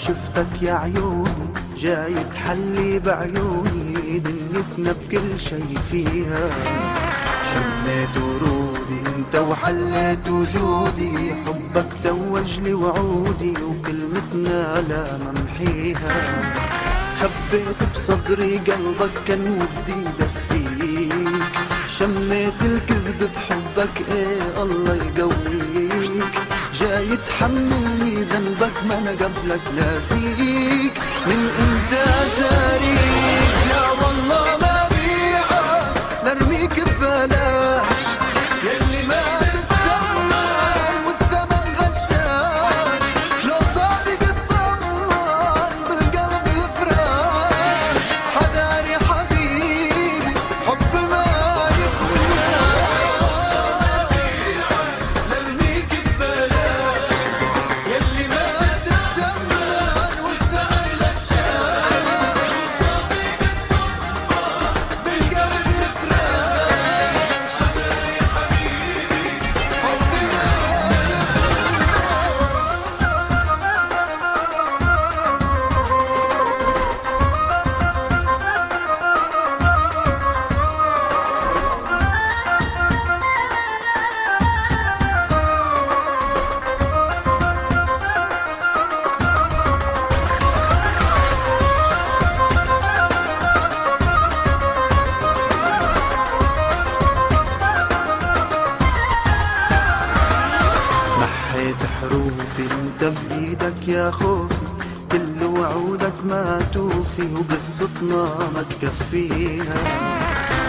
شفتك يا عيوني جاي تحلي بعيوني دنيتنا بكل شي فيها. شميت ورودي انت وحليت وجودي، حبك توج لي وعودي وكلمتنا لا ممحيها. خبيت بصدري قلبك كان ودي دفيك، شميت الكذب بحبك ايه الله يقويك. جاي تحملني ذنبك ما انا قبلك ناسيك، من انت تاريخ لا والله ما بيعك لارميك ببلاش. يلي ما تتثمن والثمن غشاش، لو صادق اطمن بالقلب الفراش. حذاري حبيبي حب ما يخونك، لارميك ببلاش. يلي ما تتثمن والثمن غشاش، لو صادق اطمن بالقلب الفراش. حذاري حبيبي حب ما محيت حروفي انت بايدك يا خوفي، كل وعودك ما توفي وقصتنا ما تكفيها.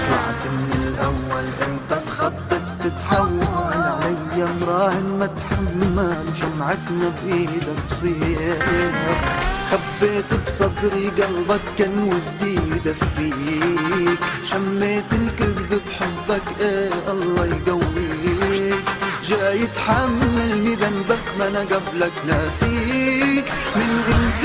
طلعت من الاول انت تخطط تتحول علي مراهن ما تحمل، شمعتنا بايدك تطفيها. خبيت بصدري قلبك كان ودي يدفيك، شميت الكذب بحبك ايه الله يقويك. جاي تحملني ذنبك ما انا قبلك ناسيك، من انت